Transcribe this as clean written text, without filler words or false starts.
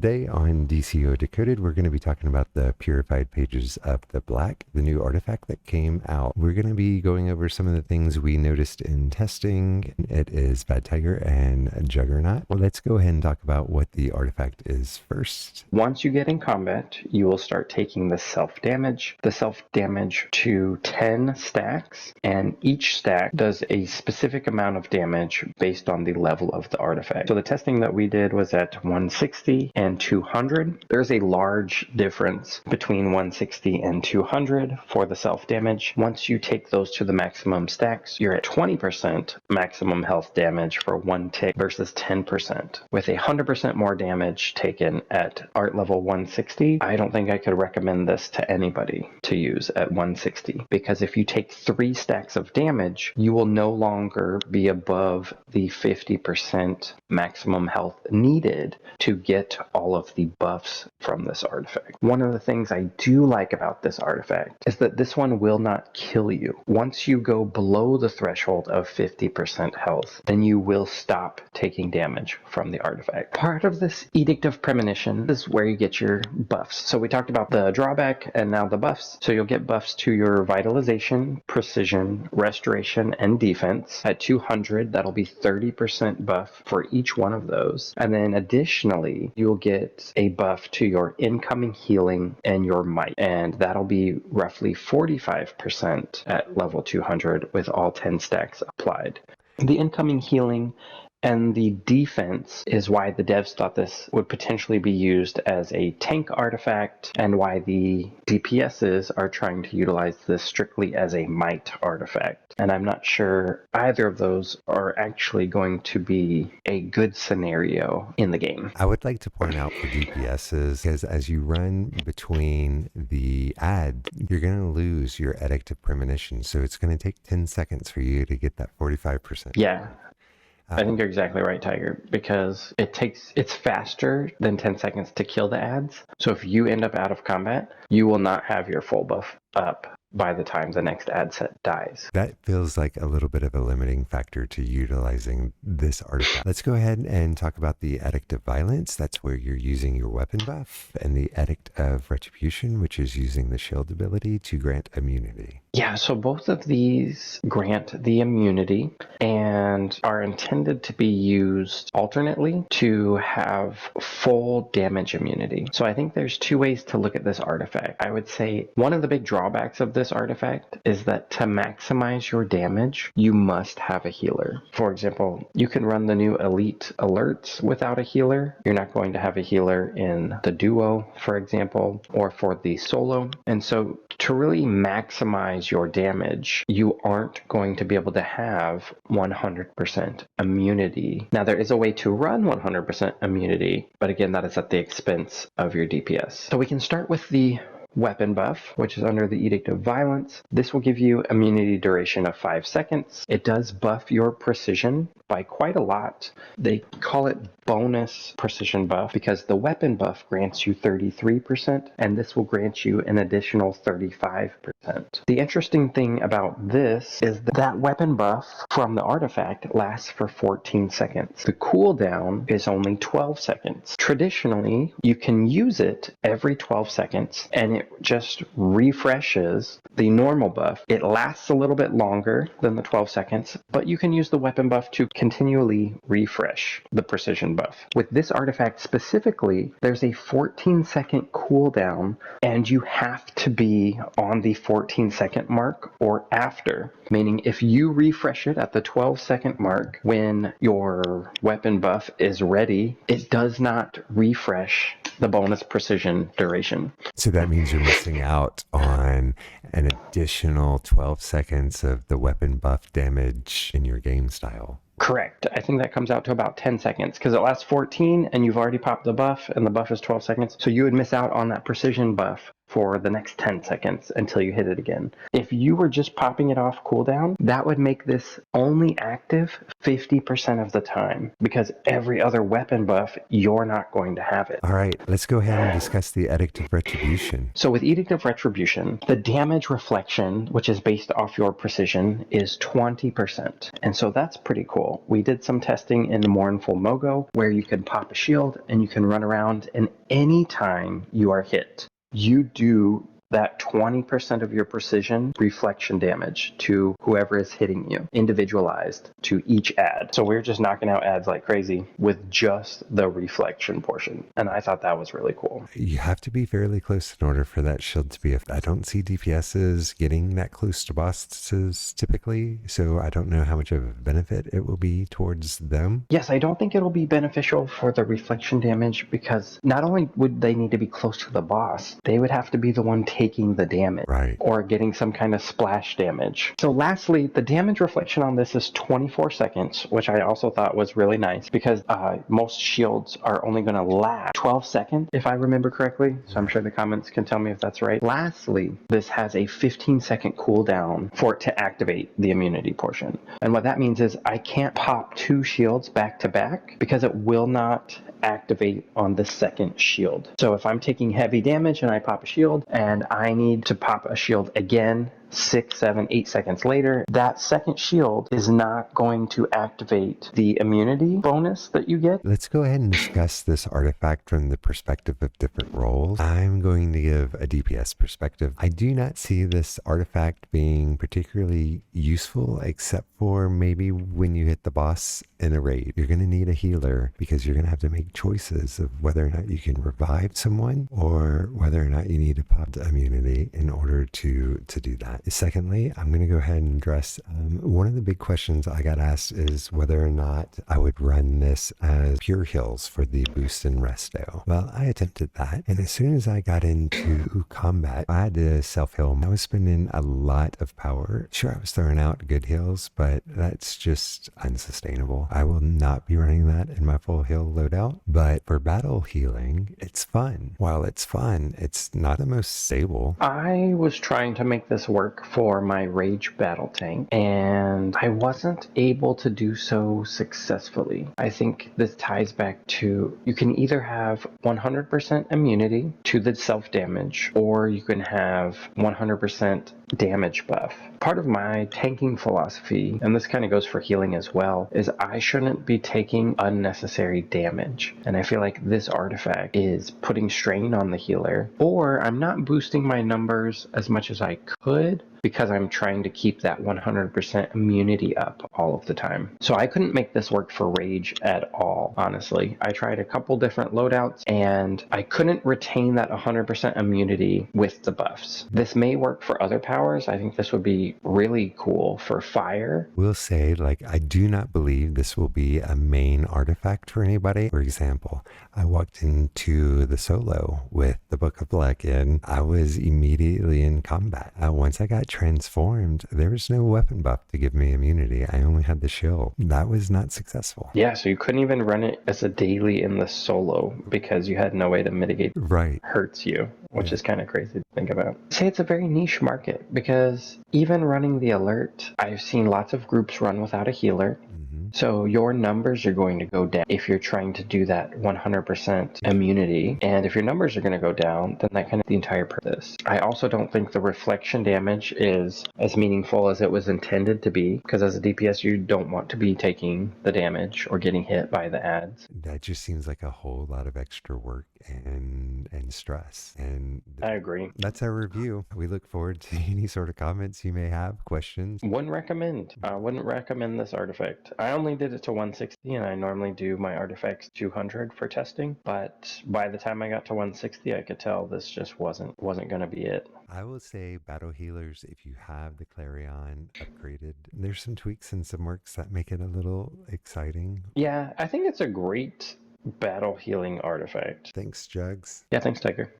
Today on DCUO Decoded, we're going to be talking about the Purified Pages of the Black, the new artifact that came out. We're going to be going over some of the things we noticed in testing. It is Bad Tiger and Juggernaut. Well, let's go ahead and talk about what the artifact is first. Once you get in combat, you will start taking the self-damage to 10 stacks, and each stack does a specific amount of damage based on the level of the artifact. So the testing that we did was at 160 and 200. There's a large difference between 160 and 200 for the self-damage. Once you take those to the maximum stacks, you're at 20% maximum health damage for one tick versus 10%. With 100% more damage taken at art level 160, I don't think I could recommend this to anybody to use at 160, because if you take 3 stacks of damage, you will no longer be above the 50% maximum health needed to get all of the buffs from this artifact. One of the things I do like about this artifact is that this one will not kill you. Once you go below the threshold of 50% health, then you will stop taking damage from the artifact. Part of this Edict of Premonition is where you get your buffs. So we talked about the drawback and now the buffs. So you'll get buffs to your vitalization, precision, restoration, and defense. At 200, that'll be 30% buff for each one of those. And then additionally, you'll get a buff to your incoming healing and your might. And that'll be roughly 45% at level 200 with all 10 stacks applied. The incoming healing and the defense is why the devs thought this would potentially be used as a tank artifact, and why the DPSs are trying to utilize this strictly as a might artifact. And I'm not sure either of those are actually going to be a good scenario in the game. I would like to point out for DPSs, because as you run between the ads, you're going to lose your Edict of Premonition. So it's going to take 10 seconds for you to get that 45%. Yeah. I think you're exactly right, Tiger, because it's faster than 10 seconds to kill the ads. So if you end up out of combat, you will not have your full buff up by the time the next ad set dies. That feels like a little bit of a limiting factor to utilizing this artifact. Let's go ahead and talk about the Edict of Violence. That's where you're using your weapon buff, and the Edict of Retribution, which is using the shield ability to grant immunity. Yeah, so both of these grant the immunity and are intended to be used alternately to have full damage immunity. So I think there's 2 ways to look at this artifact. I would say one of the big drawbacks of this artifact is that to maximize your damage, you must have a healer. For example, you can run the new elite alerts without a healer. You're not going to have a healer in the duo, for example, or for the solo. And so to really maximize your damage, you aren't going to be able to have 100% immunity. Now, there is a way to run 100% immunity, but again, that is at the expense of your DPS. So we can start with the weapon buff, which is under the Edict of Violence. This will give you immunity duration of 5 seconds. It does buff your precision by quite a lot. They call it bonus precision buff because the weapon buff grants you 33%, and this will grant you an additional 35%. The interesting thing about this is that weapon buff from the artifact lasts for 14 seconds. The cooldown is only 12 seconds. Traditionally, you can use it every 12 seconds, and it just refreshes the normal buff. It lasts a little bit longer than the 12 seconds, but you can use the weapon buff to continually refresh the precision buff. With this artifact specifically, there's a 14-second cooldown, and you have to be on the 14-second mark or after, meaning if you refresh it at the 12-second mark when your weapon buff is ready, it does not refresh the bonus precision duration. So that means you're missing out on an additional 12 seconds of the weapon buff damage in your game style. Correct. I think that comes out to about 10 seconds because it lasts 14 and you've already popped the buff and the buff is 12 seconds. So you would miss out on that precision buff for the next 10 seconds until you hit it again. If you were just popping it off cooldown, that would make this only active 50% of the time because every other weapon buff, you're not going to have it. All right, let's go ahead and discuss the Edict of Retribution. So with Edict of Retribution, the damage reflection, which is based off your precision, is 20%. And so that's pretty cool. cool. We did some testing in Mournful Mogo where you can pop a shield and you can run around, and anytime you are hit, you do that 20% of your precision reflection damage to whoever is hitting you, individualized to each ad. So we're just knocking out ads like crazy with just the reflection portion. And I thought that was really cool. You have to be fairly close in order for that shield to be. I don't see DPSs getting that close to bosses typically, so I don't know how much of a benefit it will be towards them. Yes, I don't think it'll be beneficial for the reflection damage because not only would they need to be close to the boss, they would have to be the one taking the damage, right, or getting some kind of splash damage. So lastly, the damage reflection on this is 24 seconds, which I also thought was really nice because most shields are only going to last 12 seconds, if I remember correctly. So I'm sure the comments can tell me if that's right. Lastly, this has a 15-second cooldown for it to activate the immunity portion. And what that means is I can't pop 2 shields back to back because it will not activate on the second shield. So if I'm taking heavy damage and I pop a shield and I need to pop a shield again 6, 7, 8 seconds later, that second shield is not going to activate the immunity bonus that you get. let's go ahead and discuss this artifact from the perspective of different roles. I'm going to give a DPS perspective. I do not see this artifact being particularly useful except for maybe when you hit the boss in a raid. You're going to need a healer because you're going to have to make choices of whether or not you can revive someone or whether or not you need to pop the immunity in order to do that. Secondly, I'm going to go ahead and address one of the big questions I got asked is whether or not I would run this as pure heals for the boost and resto. Well, I attempted that, and as soon as I got into combat, I had to self-heal. I was spending a lot of power. Sure, I was throwing out good heals, but that's just unsustainable. I will not be running that in my full heal loadout, but for battle healing, it's fun. While it's fun, it's not the most stable. I was trying to make this work for my rage battle tank, and I wasn't able to do so successfully. I think this ties back to you can either have 100% immunity to the self damage, or you can have 100% damage buff. Part of my tanking philosophy, and this kind of goes for healing as well, is I shouldn't be taking unnecessary damage. And I feel like this artifact is putting strain on the healer, or I'm not boosting my numbers as much as I could because I'm trying to keep that 100% immunity up all of the time. So I couldn't make this work for rage at all, honestly. I tried a couple different loadouts and I couldn't retain that 100% immunity with the buffs. This may work for other powers. I think this would be really cool for fire. Will say, like, I do not believe this will be a main artifact for anybody. For example, I walked into the solo with the Book of Luck and I was immediately in combat. Once I got transformed, there was no weapon buff to give me immunity. I only had the shield. That was not successful. Yeah, so you couldn't even run it as a daily in the solo because you had no way to mitigate Right. hurts you, which is kind of crazy to think about. I'd say it's a very niche market because even running the alert, I've seen lots of groups run without a healer. So your numbers are going to go down if you're trying to do that 100% immunity. And if your numbers are going to go down, then that kind of the entire purpose. I also don't think the reflection damage is as meaningful as it was intended to be, because as a DPS, you don't want to be taking the damage or getting hit by the ads. That just seems like a whole lot of extra work and stress. And I agree. that's our review. We look forward to any sort of comments you may have, questions. Wouldn't recommend. I wouldn't recommend this artifact. I only did it to 160, and I normally do my artifacts 200 for testing. But by the time I got to 160, I could tell this just wasn't going to be it. I will say battle healers, if you have the Clarion upgraded, there's some tweaks and some works that make it a little exciting. Yeah, I think it's a great battle healing artifact. Thanks, Jugs. Yeah, thanks, Tiger.